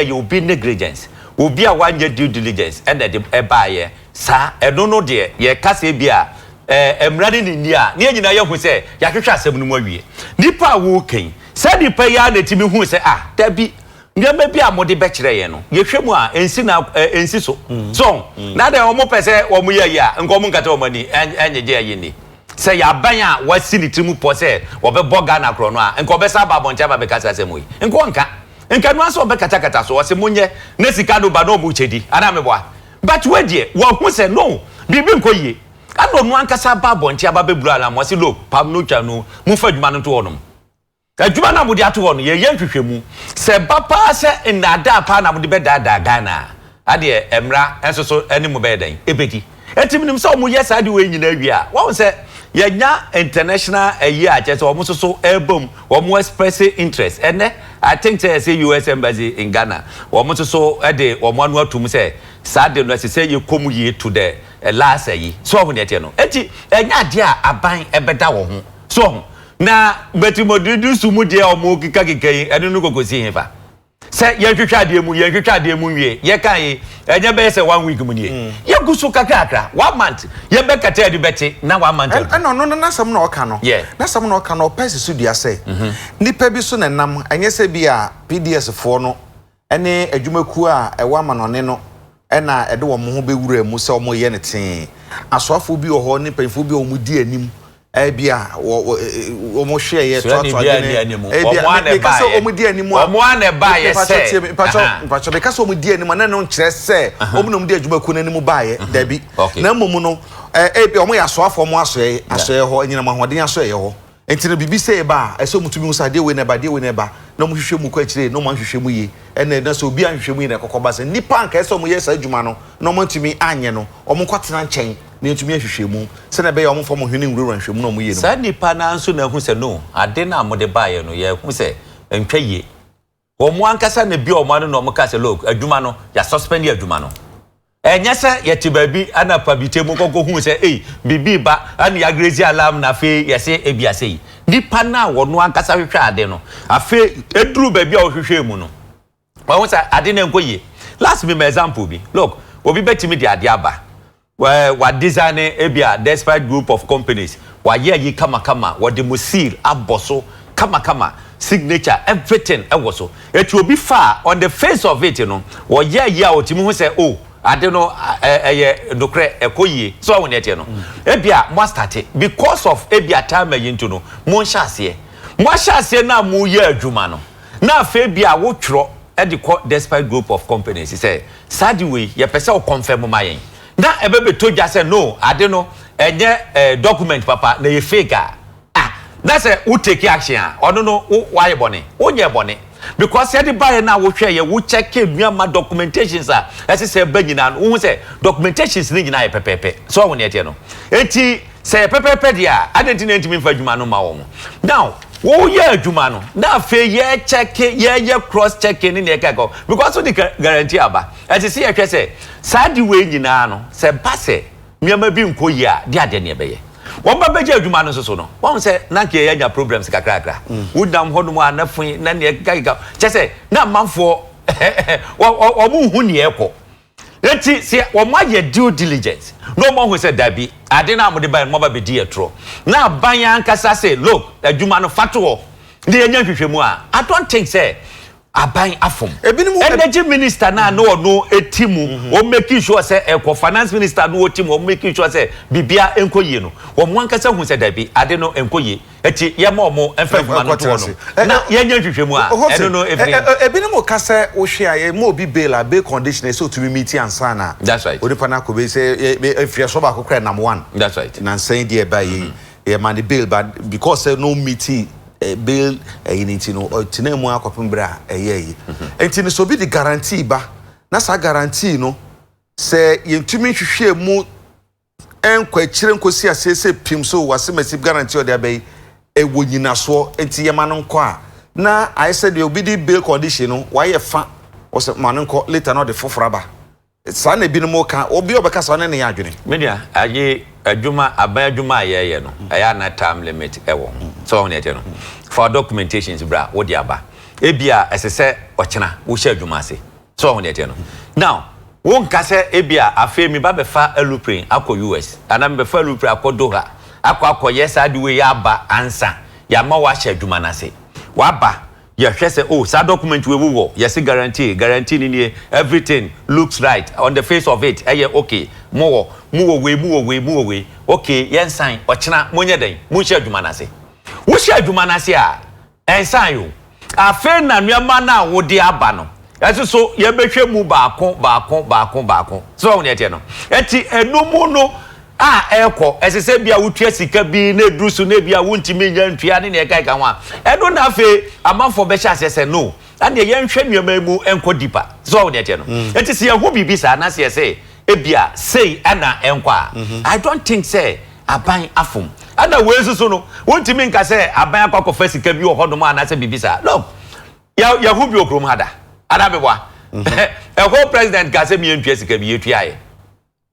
you be negligence obi a wanye due diligence and the ebaye sa eno no de ye kase bia emrade ni nia ne nyina ye hu se ya hwehwe asem no awie nipa wo ken sa nipa ya na timi hu se da bi nyama bi a mode be kire ye no ye hwemu a ensi na ensi so so na de omo pese omo ye ya nko mo nkata omo ni enyeje ye ni se ya ban a wasi ni timu po se obebo ga na kro no a nko be sa ba boncha ba be kasa asem yi nko nka no aso be kata so wase munye na sika do ba no mu chedi ana meboa but we die wo hu se no bibi nko yie ado no ankasa ba bonche aba beburu ala mo se lo pam no twa no mu fa djuma no to wonom adjuma na mo de ato wono ye nhwehwemu se ba pa se ndada pa na mo de be dada Ghana ade emra enso so ani mo be dan ebedi etiminim se mo yes ade we nyina wi a wo se ye nya international ayi a che se wo so ebom wo express interest ene I think say US embassy in Ghana wo so ade wo anu atum se sade no say you come ye to the last ayi so wo ne tie no enti enya ade a aban ebeda wo ho so na betimodudu sumu de o mo kika enu no kokosi hefa se ye hwehwa ade mu wie ye kan enya be se 1 week mu nie ye gusu kakra 1 month ye be kata ade beti na 1 month no na sam na oka no na sam na oka no pese su dia se nipa bi so na nam enya se bi a PDS fo no ene adwumaku a ewa manone no ena ede wo mo ho be wura mu se o mo ye ne ten asoafo bi o ho ni panfo bi o mu di anim bia wo mo hwe ye to ne because o mo di animu o mo ane ba ye se pacho because o mo di animu na no nkire se o mo no di adwumaku na animu ba ye dabi na momu no bia o mo ya so afo mo asoe ho nyina mo hoden asoe ho enti no bibi se ba eso mutumi mu sa de we ne ba na mo hwehwe mu kwa kire no mo hwehwe mu ye ene na so obi anhwehwe mu ye na kokoba se nipa anka eso mo ye sa adwuma no no mo ntumi anye no o mo kwatena nchen na ntumi ahwehwe mu se na be ya o mo fo mo hwene nwuro nhwehwe mu no mo ye no sa nipa na nso na hu se no ade na mo de ba ye no ye hu se ntwa ye o mo ankasa na bi o mo no mo ka se look adwuma no ya suspend ye adwuma no enya se yeti baby ana pabite mu kokko hu se bibi ba ana ya grace alarm na fe yese ebia sei nipa na wono ankasa hwehwe ade no afe eduru baby a hwehwe mu no wa won ade na nkoye last me example bi look obi betimi de ade aba wa design ebia despite group of companies wa ye yi kama wa de seal aboso kama signature everything ewoso etu obi fa on the face of it no wo ye ya otimi hu se ade no dokre ekoyie so won etie no ebia mo start because of ebia time yinto no mo hyase na mo ye adwuma no na fa bia wo twro despite group of companies say sadi we ye pese o confirm ma yen na ebebe to ja say no ade no enye document papa na ye fake that's a who take action ono no why bone onye bone because say the buy na wo hwe ye wo check nuama documentations as say ba nyina no wo say documentations ni nyina ye pepepe so won ye tie no enti say pepepe dia adenti na ntimi fa adwuma no ma wo now wo ye adwuma no na fe ye check ye cross check ni na ye kako because so the guarantee aba as say ye hwe say sadi we nyina no say ba say nuama bi nko yi a dia de ne be ye won ba beje adwuma no so no won say na ke ye nya problems kakra wudam hono mu anafun na ne gaga che say na manfo o mu hu ne eko eti se wo ma ye due diligence no mo hu say dabi ade na mo de ban mo ba be di etro na ban ankasa say look adwuma no fato de enya hwehwemu a I don't think say aban afom energy minister na no etimu o make sure say finance minister no etimu o make sure say bibia enkoye no wo mo ankasa hu say dabi ade no enkoye eti ye ma omo enfa fuma no to no na ye nya hwehwemu a eno no ebinim ka say wo hwe aye mo obi bail condition so to meet answer na that's right o de pana ko be say efia so ba ko kra number 1 that's right na say dey by ye man the bail but because no meeting bail unity no tinemu akopem bra eyeyi entini so bi the guarantee ba na sa guarantee no se yentumi hwehwe mu enkwa kire nkosi asese pim so wase massive guarantee o de abey ewo nyina so enti yema no nko a na I said you be the bail condition no why ye fa o se man nko later no de fofraba sa na bi no mo ka obi obeka sa ne ya adwene media aye adwuma aban adwuma ye no aya na time limit ewo so on no for documentations bra wo di aba ebia esese ochena wo hye adwuma ase so on the now won kase ebia afi mi ba be fa aluprane akọ US ana me fa aluprane akọ Doha akọ yes ade we ya ba ansa ya ma wa hye adwuma na se wa ba ya hwese oh sa document we wo yes guarantee ni everything looks right on the face of it okay mo we okay yen sign ochina monye den mo hye adwuma na se wo hye adwuma na se a en sign yo afi na nuama na wo de aba no so ye behwe mu baako so on yete no enti enumu no eko esese bia wotua sika bi na edusu na bia wontimi nya ntua ne kai kan wa eno na afi amanfo be sha asese no ade ye nhwe nnuama mu enko dipa so on yete no enti se ye hu bibi sa na se se ebia sei ana enko a I don't think say aban afum ana we so no wontimi nka se aban akwakofa sika bi wo hodom ana se bibi sa no ya hu bi okrom hada Adabwa. A whole president can say me and Jessica be UTI.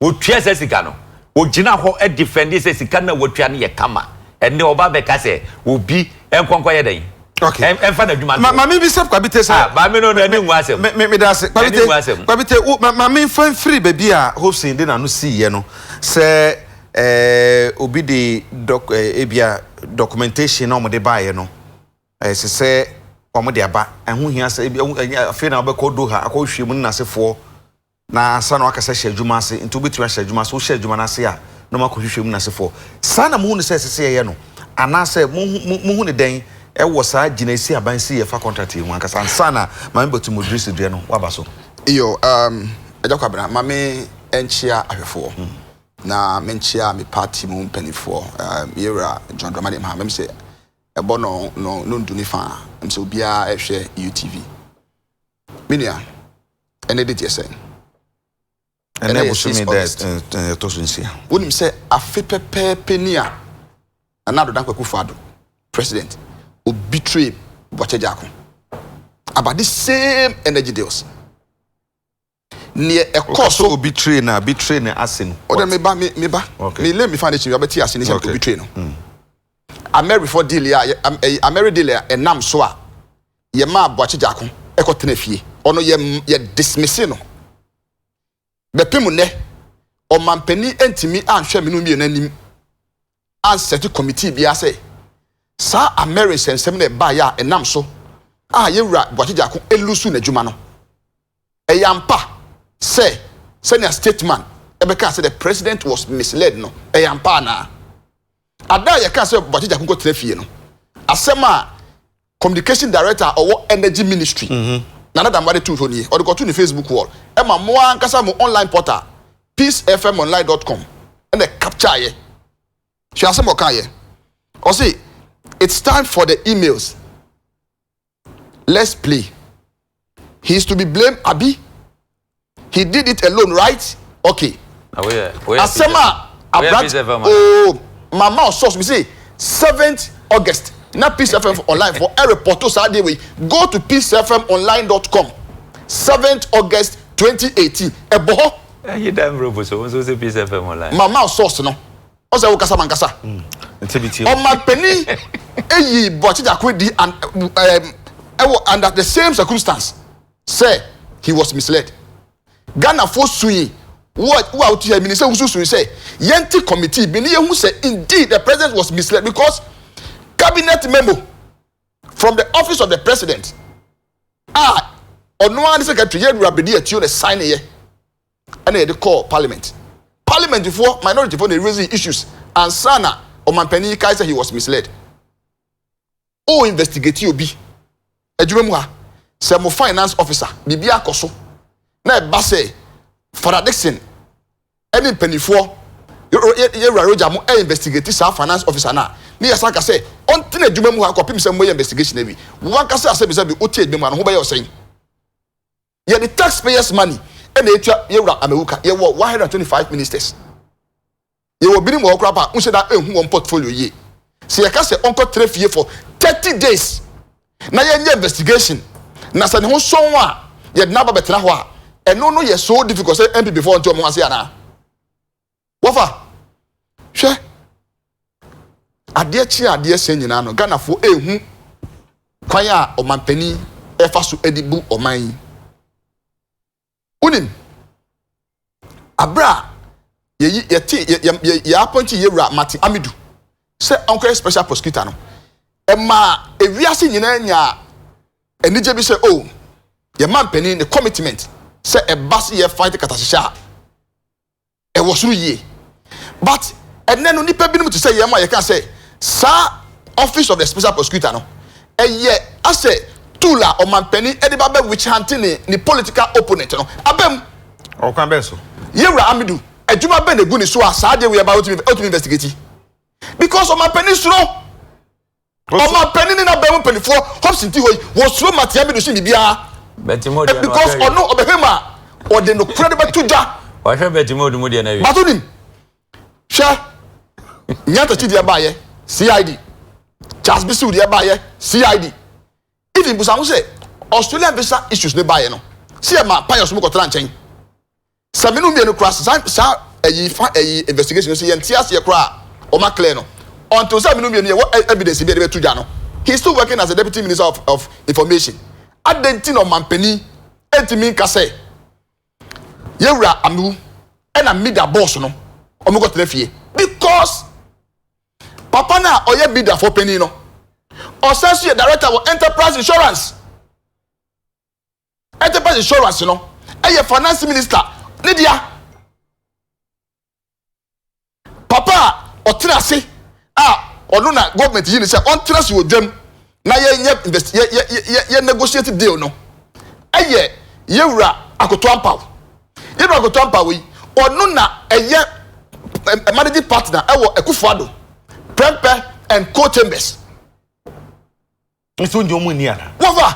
Would Chess Sicano. Would Gina ho a defend this Sicana would try near Kama. And no Baba Casse will be and conquer day. Okay. And find a human. Mammy be sub cabinet. But me no didn't was him. Me that's it. Mammy find free baby hosting dinner no see, you know. Say, obi the ebia documentation on the buy, you know. As say, omo de aba ehun hia se afi na obekọ Doha akọhwe mu na sefo na asa na akasa hye adwuma ase nti obetua hye adwuma so hye adwuma na ase a no makọhwe mu na sefo sa na mu hu ne se ye no ana se mu hu ne den e wo sa gina esi aban si ye fa contract hu akasa ansa na ma mbetu modrisi due no waba so iyo ejakwa bra ma me enchia ahwefo na me enchia me party mu mpanifo yera John Dramani ma me say ebo no nduni fa mse obia ehwe UTV minia ene de tie sen ene busumi de to sunsia wonim se afepepe penia anado dan kwakufa ado president o betray Bochejako about the same energy deals near a cost so betray na asin o de me ba me let me find it you beti asin se betray no Ameri for deal ya Ameri deal ya enam so a ye ma Bochejako ekotena fie ono ye dismiss no bepemu ne o mampani entimi anhwe me no mie nanim an set committee bia say sa Ameri sensem na ba ya enam so ye wura Bochejako elusu na djuma no eyampa say senior statement ebeka say the president was misled no eyampa na ada ye ka say Bochejako ko trafie no asema communication director or energy ministry nana damade tu honi or go to the Facebook wall e ma mo ankasa mo online portal peacefmonline.com and the capture ye she asema ka ye o say it's time for the emails. Let's play. He is to be blamed, Abi. He did it alone, right? Okay. Asema oh, Mama source, we say 7th August. Now Peace FM online for a report to Saturday way. Go to peacefmonline.com. 7th August 2018. Ebo. You damn robot, so say Peace FM online. Mama source no. Osa wo kasa mankasa. O ma peni eyi Bochejako di and under the same circumstance say he was misled. Ghana for sui what out here minister who say yenti committee be who say indeed the president was misled because cabinet memo from the office of the president no one secretary Rabedi atio the sign here and they call parliament before minority for the raising issues and sana or Mampeni Kai say he was misled. Investigate you be Ejumwa say mo finance officer bibia koso na ba say Father Dixon any penifo ye Roger mo investigate sa finance officer na ni yasa ka say on tin ejumwa mu ha kopim say mo investigation na bi wan ka say ase bi oti ejumwa no ho ba ye osen ye the taxpayers money and etwa ye wura amewuka ye wo 125 ministers ye wo bini mo okra pa unse da ehu won portfolio ye se ye ka say onko trafie for 30 days na ye investigation na se ne ho so a ye na ba betena ho a eno no ye so difficult say MP before nto mo ase ana wofa hwe ade se nyina no Ghana fo ehu kwan a o mampani e fa so edibu o man abra ye appoint Yewura Martin Amidu say uncle special prosecutor no ma ewiase nyina nya enije bi say oh ye man penny the commitment say e bas ye fight katashisha e wosuru ye but enne no nipa bi no to say ye ma ye can say sir office of the special prosecutor no eye ase tula o man penny e de ba witch hunting ni political opponent no abem o kan be so Yewura Amidu adwuma be na gu ni so asade we about to investigate because o man penny suro o man penny na be mo penny for hopsin ti hoyi wo suro Martin Amidu shi bibia Betimodio because ono obehema o de no kura de betuja wa hwe Betimodio mu de na wi batonim sha nyata chi de abaye CID Charles Bisu de abaye CID even busa mo say Australian visa issues ne baye no see ma payos mo kotra nchen saminu mi no cross sa ayi investigation so yentia se kra o ma clear no until saminu mi no evidence be de betuja no he's still working as a deputy minister of information adenti no mampani entimi nka say Yewura Amidu na media boss no omo go telefie because papa na oye media for penny no osasu director of enterprise insurance no eye finance minister Lydia papa otrase onu na government yi ni say on trase odwam na ye negotiate deal no eye Yewura Akoto Ampao we onu na eye managing partner ewo Ekufuado Prempe and co-chambers nso njo mu ni ana wova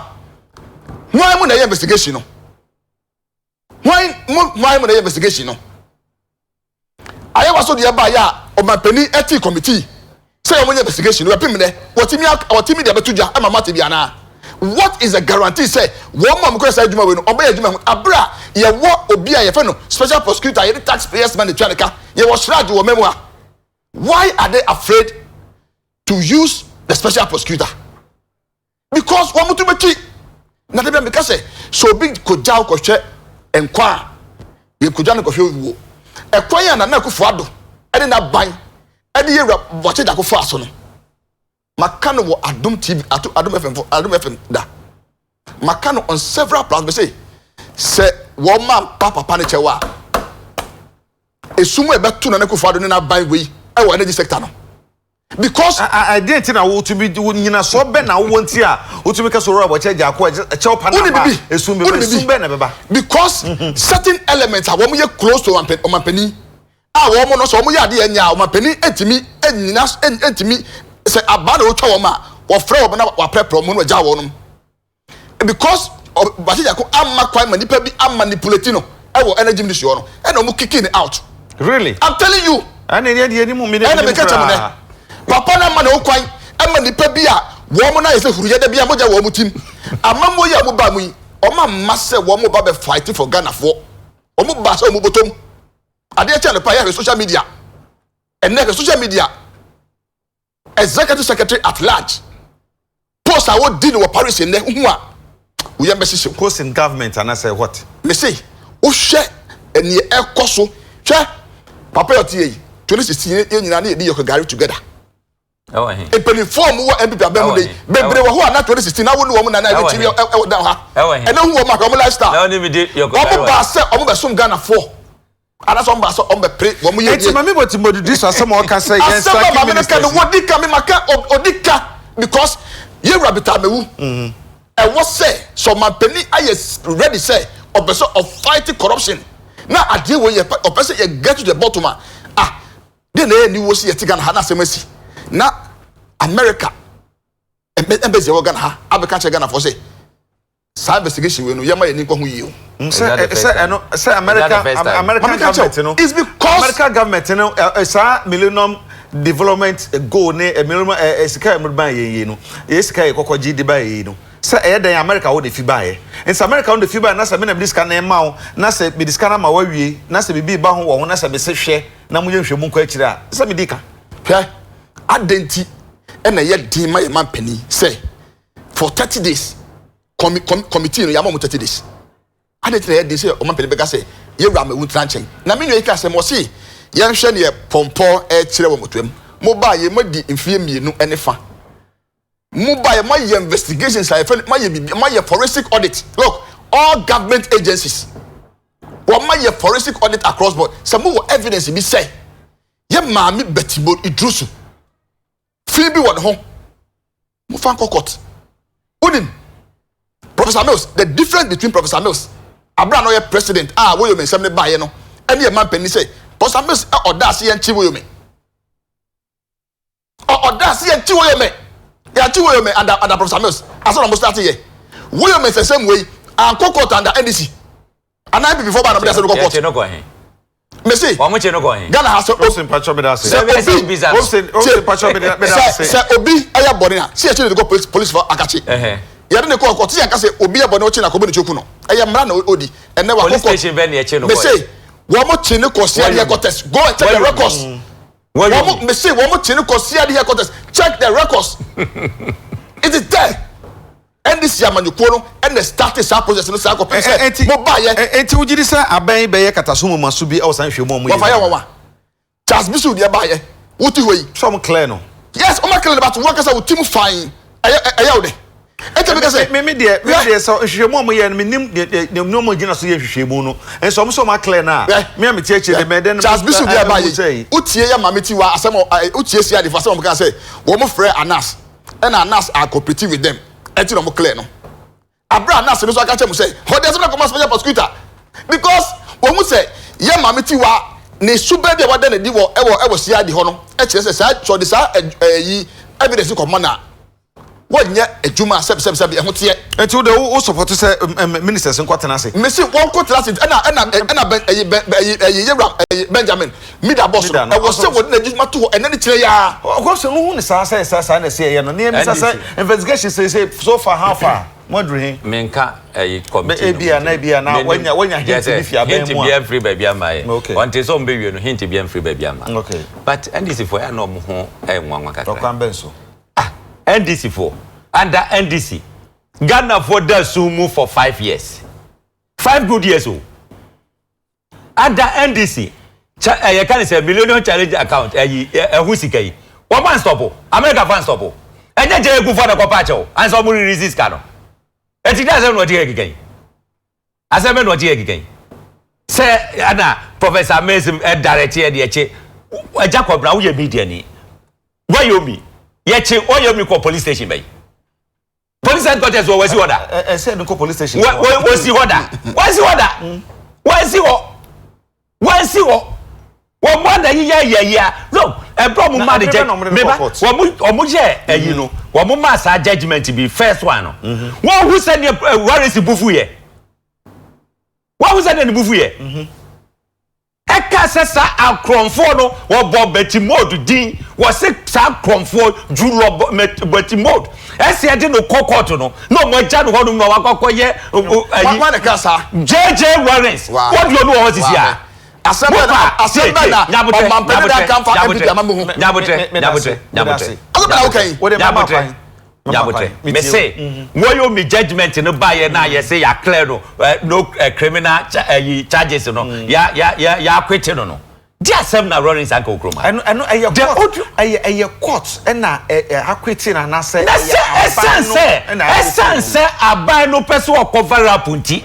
why mu na investigation no why mu na investigation no aye waso de ba ya o mapani ethics committee say o investigation we pim ne wotimi de betuja ama mate bia na what is a guarantee say one mom ko say adwuma we no oba ya adwuma abra ye wo obi a ye fe no special prosecutor ye taxpayers money twaneka ye wo shrage wo memoa why are they afraid to use the special prosecutor because one mutu beki na de be say so big ko jaw ko hwe enkwa ye ko jano ko hwe wo ekwan ya na Akufuado ene na ban ene Yewura boche da ko fa so no makano wo Adum TV Adum FM da makano on several platforms say wo man papa ne chewa esumu ebetu na Akufuado ne na ban we e wo energy sector no because I didn't know what to be nyina so be na wo nti a wo to be ka so ro boche jako e chew pa na ba esumbe na beba because certain elements are wo ye close to omampani wo mo no so wo ye ade anya omampani etimi enyina etimi say abada wo twa wo ma wo frɛ wo na wa prepare mo no ja wo no because boche jako amma kwan manipa bi am manipulate no e wo energy ministry no e na mo kicking it out really I'm telling you and the ni mu mi papa na ma na okwan ama nipa bi a wo mo na yese huruye da bi a moja wo mutim ama mo ya mo ba mu yi o ma mase wo mo ba be fight for Ghana for o mo ba so mo botom ade e channel pa ya social media and na social media executive secretary at large post I would deal with Paris in there hu a we am message post in government and I say what me say o hwe eni ekoso hwe papa yo tie 2016 ye nyina na ye yok gari together ewa he e peli form wo MPP abemu dey bebre wo ho na 2016 na wo no wo na na tv e down ha e na hu wo ma ko lifestyle na oni mi dey yok gari wo ba se o mo be som Ghana for ana so ba so o be pre wo mo ye eti mami boti modi so asem o ka say yes strike minister no wodika me maka odika because Yewura bitamewu e wo say so man peni ayes ready say obeso of fighting corruption na ade wo ye obeso ye get to the bottom de na ni wo si ye tigana ha na semasi na America embassy wo Ghana ha abeka che Ghana for say investigation we no yema ye ni ko hu yi o say American government no is because American government no millennium development goal ne millennium sika emban ye no sika ye kokoji de ba ye no say e den America wo de fi ba ye in America wo de fi ba na say me na diska na ma wo na say me diska na ma wa wie na say bibi ba ho wo na say me se hwe na mo ye hwe mu nko akire a say me dika hwe adenti e na ye din ma ye man pani say for 30 days committee no ya mo 30 days adenti na ye din say o man pani be ka say yewura me wuntran chen na me nwe ka se mo se yen hwe ne pompo e kire wo motuam mo ba ye madi mfie mienu ene fa mo ba ye my investigations I feel my forensic audit look all government agencies what my forensic audit across board some more evidence be say ye maami betibo idrusu fi bi won ho mo fan court unim Professor Mills the difference between Professor Mills abra no ye president wo yo me nsem ne ba ye no ene ye man pani say Professor Mills odase ye nchi wo yo me odase ye nchi wo yo me ya nchi wo yo me under Professor Mills aso no start here wo yo me same way and court under NDC and I before ba no be say court Messi wa mo che no go hen Ghana has Osin pacho be that say Osin pacho be that say obi aya body na see actually go police for akachi ya dey call court see aka say obi aya body o che na ko be ni choku no aya mra na odi ene wa police station be na e che no Messi wo mo che ne kosia here contest go and check the records wo mo Messi wo mo che ne kosia here contest check the records it is there and this yamanyuko no and the starting sa process no sa ko pese mo ba ye enti wugiri sa aban be ye kataso mo maso bi e wosan hwemo mo ye fa ye wa Charles Bisu de ba ye wuti hoyi some clear no yes o ma clear about work say wuti mu fine aya wo de enti be say me de so hwemo mo ye no nim mo gina so ye hwemo no enso mo so ma clear na me am tie de me den Charles Bisu de ba ye utie ya mameti wa asem utie sia de fa say mo kan say wo mo frɛ Anas and Anas are cooperative with them enti no mo clear no Abraham na se no so aka chemu say ho dey so na come special prosecutor because wo mu say ye mameti wa ne sube de wada na di wo e wo sia di ho no e kire say sa so de sa yi evidence ko mana wo nya adwuma seb e ho tie enti wo de wo support say ministers nkwatena say me say won kwatena say na ye Benjamin mida boss no e wo say wo na adwuma to ene ne kire ya go say wo ne sa na say ye no ne me say investigation say so far how far wondering menka committee ebia na wanya hint bi fi aben mu hint bi free baby amaye wanti so mbe wie no hint bi free baby ama okay but NDC for ya no mo ho nwanwa kaka to kan benso NDC for under NDC Ghana for that sumu for 5 years 5 good years o under NDC you can say million challenge account who sikai one man stop America fan stop enye je egu for the kopache o and so mo resist ka no eti da se no je gigan aseme no je gigan say ana Professor Mason direct here de eche Jacob na wo ye media ni wayomi yeche wayomi ko police station bay police headquarters was order say no ko police station was the order was the wo mo da ya no e problem ma de je meba wo mo je eyi no wo mo ma sa judgment be first one no wo who said where is bufu ye wo who said the bufu ye e ka se sa akronfo no wo bo betimode din wo se sa akronfo julo betimode e se de no kokot no mo ja no ho no wa kokoye wa de ka sa JJ Warrens what do you know what is here Assemble na mampede da kan fa every amamu hu nyabotre me say woyo me judgment no ba ye na ye say ya clear no criminal charges no ya acquit no di asem na running sanka okroma eno eye court na acquit na say essence aban no person o cover up nti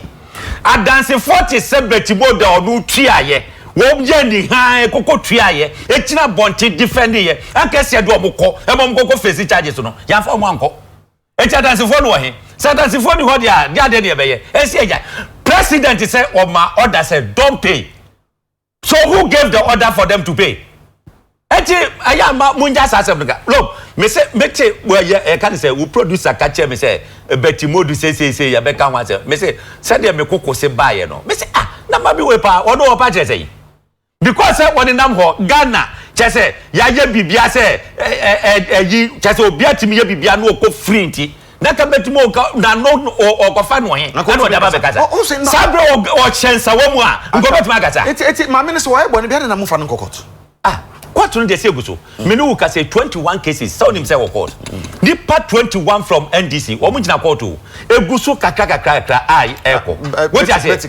adanse 47 betibo da onu tuaye wo ye ni han kokko tuaye e kina bonte defend ye ankese do omko e mom kokko face charges no ya fa mo anko e ti adanse fo no wo he se adanse fo ni ho dia de ne be ye e si eja president say o ma order say don't pay so who gave the order for them to pay eti aya ma munja sasem nga look me say mete we can say we producer catch me say betimodu say ya be kan wa say me say de me kokko se baye no me say na ma bi we pa ono o pa je say because say woni nam ho Ghana che say ya ye bibia say yi che say obi atimi ye bibia no ko free nti na ka betimo na no o ko fa no he na no da ba be kasa sabre o chensa wo mu a ngo betima kasa eti ma minister wa e bo ne bia na mu fa no kokot court no dey say guso me no ka say 21 cases so nim say court the part 21 from NDC wo mu gina court o eguso kakra ai eko what you say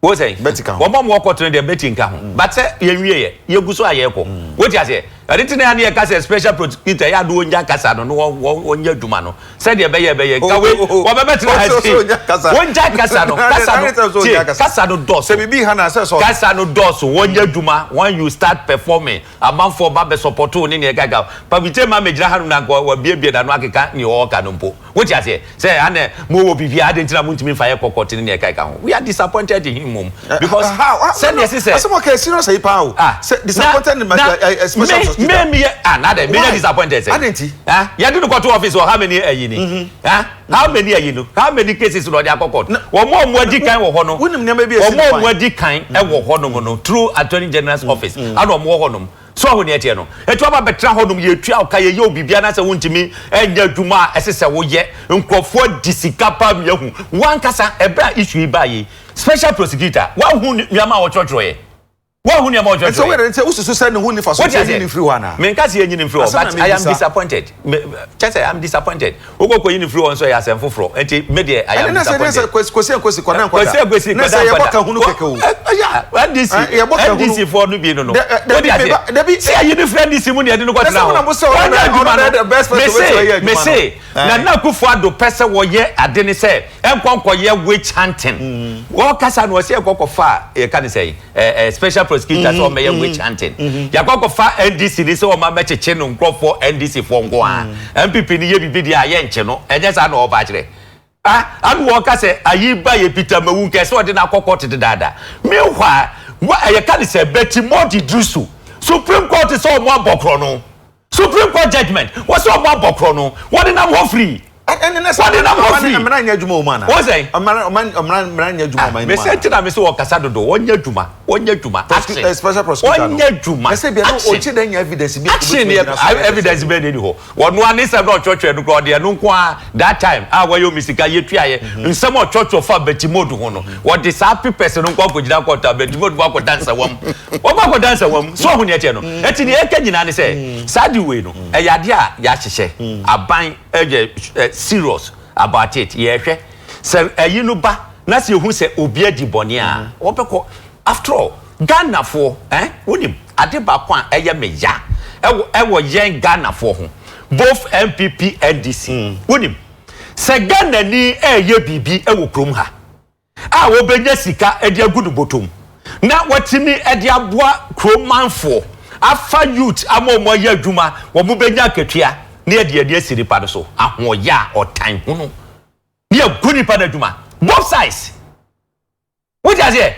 Wo say wo mom wo kwotene de beti nka ho but say ye wie ye gu so ayeko wo ti ase aditi na ye ka say special prosecutor ya do onja kasa no onja dwuma no say de be ye ka we wo be betre ha ti onja kasa no kasa no dos se bibi ha na say so kasa no dos onja dwuma when you start performing amount for ba be support ni ne gaga pa bite ma mejira ha no na wa biebie da no akeka ni o ka no mpo wo ti ase say ane mo wo bibi adenti na muntimi fa ye kokoti ni ne gaga ho we are disappointed in him because send yes say some okay serious say pa disappointed in my special me another me disappointed say adenti ya do court office or how many ayini how many ayino how many cases no dey court wo mo adi kan wo ho no wonim ne ma bi esi wo mo adi kan e wo ho no no through attorney general's office and wo ho no so ho ne etie no etu aba betra ho no ye tua ka ye obibia na se wontimi enya dwuma esese wo ye nkrofo disika pa me hu wan kasa ebra issue ba ye special prosecutor wa hu nyama wo chochoye wa hu nyama wo chochoye so we say ususu say ne hu ni fa so ni free one na me nka se yen ni free but I am disappointed chese I am disappointed okoko yin free one so ya sem foforo enti me de I am disappointed kwesi kwanan kwata kwesi na say ye boka hu no keke o NDC for no bi no no debi say yin free NDC mu ne de no kwata ho the best person me say na Akufo Addo pese wo ye ade ne say enkonko ye witch hunting wo kasa no say ekokofa e ka ne say special prosecutor so me ye witch hunting yakokofa NDC ni say o ma mecheche no nkrofo NDC for ngo a MPP ni ye bibi dia ye nche no enye sa na oba kire anu wo ka say ayiba ye Peter Mawu ke so de na kokoti de dada me hwa ye ka ne say Betimodi Drusu Supreme Court so mo abokro no Supreme Court judgment was so more bokro what in am free and I'm not nya dwuma o man what say I'm not nya dwuma man me say tina me say o kasa dodo wonya dwuma special prosecutor wonya dwuma me say be no o che dan evidence be evidence be dey ho wonu ani say no church edu ko de no nko a that time wa yo misika ye tuaye nsem o church of Betimodi ho no what the happy person nko ko gida ko ta Betimodi ba ko dance wam o ba ko dance wam so ho ne tie no eti ne eka nyina ne say sadi we no e yade a ya hyehye aban eje serious about it yehwe say ayinu ba na se hu say obi adi bone a obeko after all Ghana for wonim ade ba kwa eye meya ewo yen Ghana for ho both MPP NDC wonim say Ghana ni eye bibi ewo krom ha a wo benya sika edi agudu botom na watimi edi aboa kromanfo afa youth amomo ya adwuma wo mu benya katua ne ade asiri pa so ahoya otan hunu ne aguni pa na adwuma both sides what you say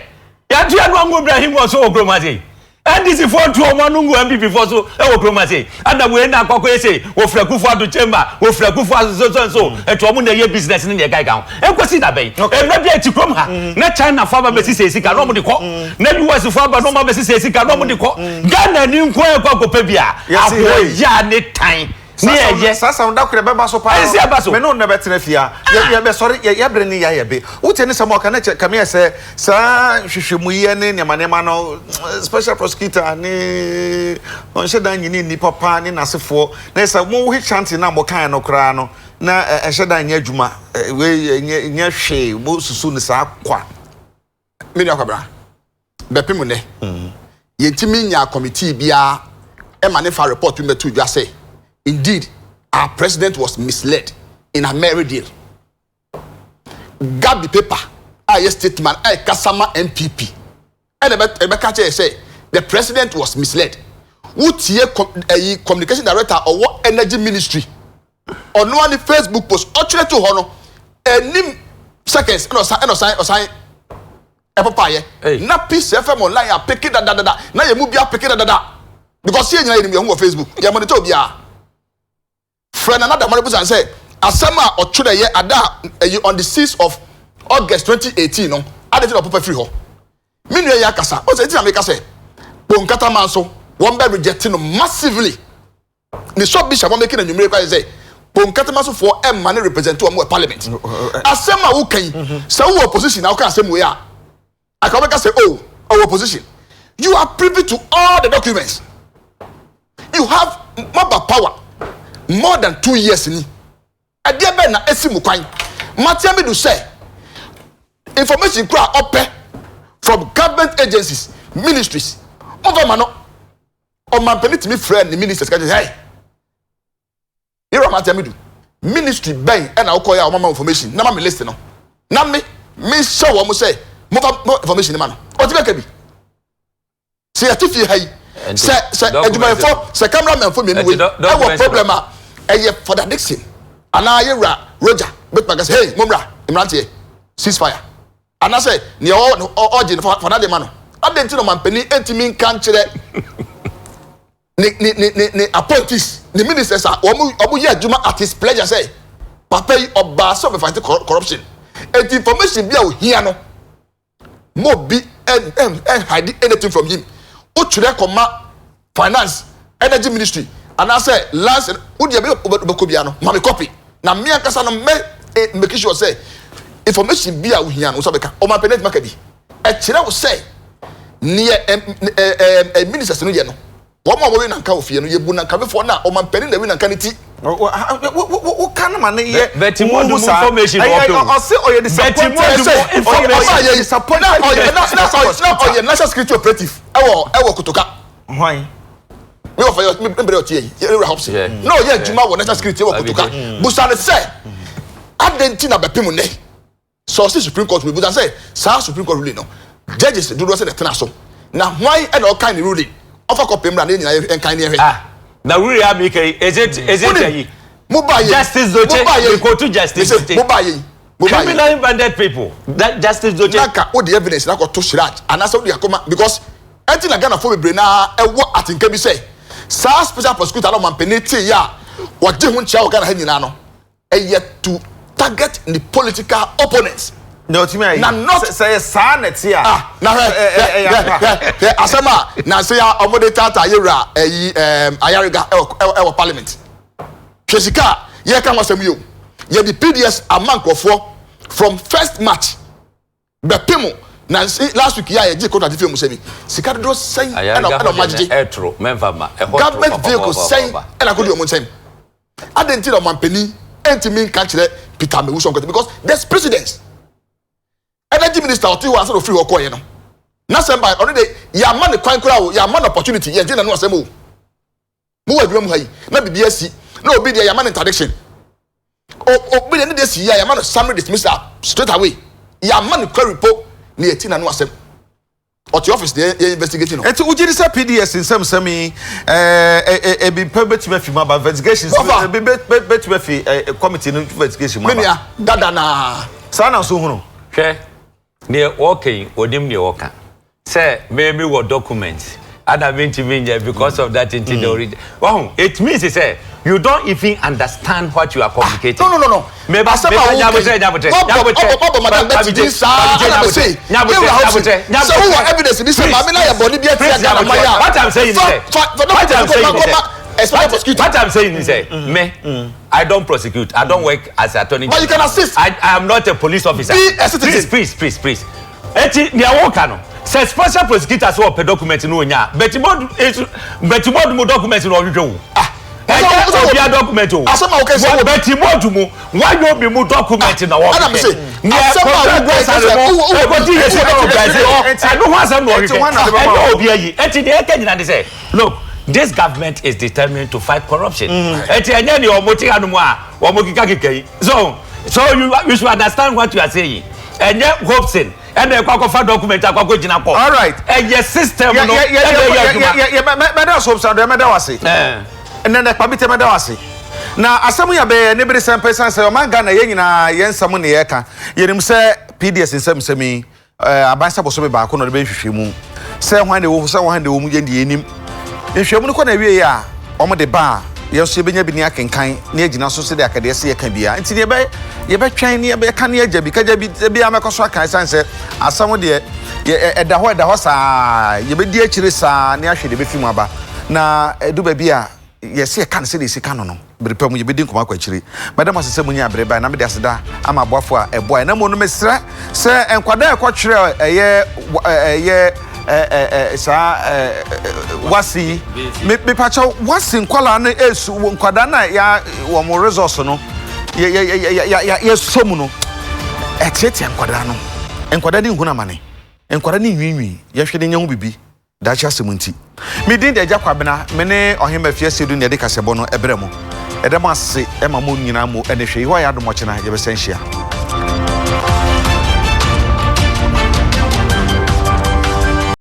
ya tu anu ango Ibrahim wo so okromase NDC for to omanungu MPP for so e okromase ada we na akoko ese wo Akufo Addo chamber wo Akufo Addo so eto omu na ye business ne ye gaiga ho enkosi da ben e bia ti krom ha na China for ba besi sesika no mo de ko na US for ba no ma besi sesika no mo de ko Ghana ni nko e ko ko pa bia ahoya ne tan ni sasa unda kure beba so pa me no na betena fia ye be sorry ye bre ni ya be uti ni samo ka na kamia se sa hwehwemu ye ne nema no special prosecutor ni on sheda nyini ni papa ni nasefo na se mo hi chante na mo kan no kra no na sheda nya adwuma we nya hwe mo susu ni sa kwa me ni akwabra bepemu ne yentimi nya committee bia e ma ne fa report me to dwa say indeed, our president was misled in a merry deal. Got the paper, I statement, I Kasama MPP. And Ebeka say the president was misled. Would ye communication director or what energy ministry? Or no one Facebook post or to honor and seconds or sign a papaya. Na piece FM online are picking that. Now you move your picking that. Because here you know Facebook. You monitor ya. Friend another man say asema otude ye ada on the 6th of August 2018 no adete no papa free ho minu ya kasa o say ti America say Bonkata man so won be rejecting no massively the shop bishop won making a numerical say Bonkata man so for M man represent to parliament asema wo kan say wo opposition na wo kan asema we a akabeka say oh our opposition you are privy to all the documents you have mobile power more than 2 years ni ade be na esimu kwan matiame do say information kura ope from government agencies, ministries. Over mano. O man penit me friend the ministers can hey. Here am I tell me do. Ministry bang and I'll call you mama information. Na me listen no. Na me show what say. More information man. What you be? See ati fi hay. Say ejuma for say cameraman for me anyway. Our problem for the Dixon. And I Roger bet magas hey mumra imrantie ceasefire. And I say ni origin for that man. I didn't know man penny entimin kan kire ni appointees the ministers are omu ye adwuma at his pleasure say papa yi oba so be fight corruption and information bia o hia no mo bi hide anything from him o tire koma finance energy ministry and I say last who dey be ko bia no ma me copy na me akasa no make sure say information bia o hia no so be ka o ma penet maka bi e kire wo say ni ministers no ye no Wama we nanka ofie no yebu nanka before na o man peni na we nanka niti o kan ma ne ye bet more information o say o ye disappointed o ye national security operative ewo kutoka hwan we of your member o tie ye helps no ye juma wo national security ewo kutoka busa ne say adenti na bepem ne so Supreme Court we busa say Supreme Court ruling no judges do say the tenaso na why and all kind ruling offer copy mra na nyina en kan ne hwe na we are make is it yi justice doche go to justice doche criminally banded people that justice doche naka o the evidence na go to shiraj and so dey akoma because enti na Ghana for bebre na ewo atinka bi say special prosecutor no man penalty ya wo je hu nchia wo Ghana ha nyina no to target the political opponents. No, to me, not say sanet here. Na asema na say omode tata yera ayariga e parliament. Kesika ye kan wasem yo. Ye the PDS amankofo from first match. Bepemo na last week ye je contract film semi. Sika do sen and magije etro memfama government vehicle sen and akodo mo sen. Adenti do mampeni entimin kan kire Peter Mewuso because there's precedence. Energy minister oti wa so free oko ye no na sem by already ya man the kwan kura ya man opportunity ye na no asem o mu wadwuma mu hayi na bibia si na obi de ya man interdiction obi de ne si ya man summary dismissal straight away ya man query po na eti na no asem oti office dey investigating no eti ujiri sa PDS nsem semi be betima fi ma investigations be betima fi committee no investigation ma menia dada na sana so hunu hwe ne okay odim ne oka say maybe what documents other mention because of that into the origin. Wow, it means say you don't even understand what you are communicating. No. Maybe so who evidence this say mama na your body be what I'm saying is what I'm saying is me I don't prosecute. I don't work as an attorney. But you can assist. I am not a police officer. Be a citizen. Please. Eti ni awoka no. Say special prosecutors who pe document no nya. Betimodu mu document no hwehwe wo. Obi a document o. Asema o ke say Betimodu mu why you be mu document na wo. Adam say. Asema o go say o go di yesi o guys. I no wan say no hwehwe. Obi ayi. Eti de eke nyina de say. Look, this government is determined to fight corruption. Eti enye ni omoti anu mu a omokika kekei. So you should understand what you are saying. Enye Hobson and the kwakwa document akwakwa jina po. All right. Enye system no. Madam Hobson do madam wase. And then the kwabite madam wase. Na asemu ya be ne bere sem person say o man Ghana ye nyina ye nsam ne ye ka. Yenim say PDS nsam semi abansa boso be ba ko no be hwehwe mu. Say hwan de wo say hwan de wo mu ye ndi enim. Nhwehwe mu no ko na wie ya omo de ba ye so benya bi ne akenkan ne agina so se de akade se ye ka bia. Nti ne be twan ne be ka ne agya bi kaja bi amekoso akan sanse asam de eda ho saa ye be di akire saa ne ahwe de be fimu aba na edu ba bi a ye se kan se de sika no berepam ye be di nkoma kwachiri madam asese mu nya bereba na me de aseda ama boafo a eboa na mo no mesra se enkwada ekwochire eye wasi me pacha wasi nkwala na esu nkwada na ya wo mo resource no ya somu no etete nkwada no nkwada di nhuna mane enkwara ni nwinwi ye hwe ne nyahu bibi da cha semunti me din de agya kwabena me ne ohema fie sedu ne de kasebo no ebremo edem ase ema mo nyina mo ene hwe ho ya domo chena ye besenhia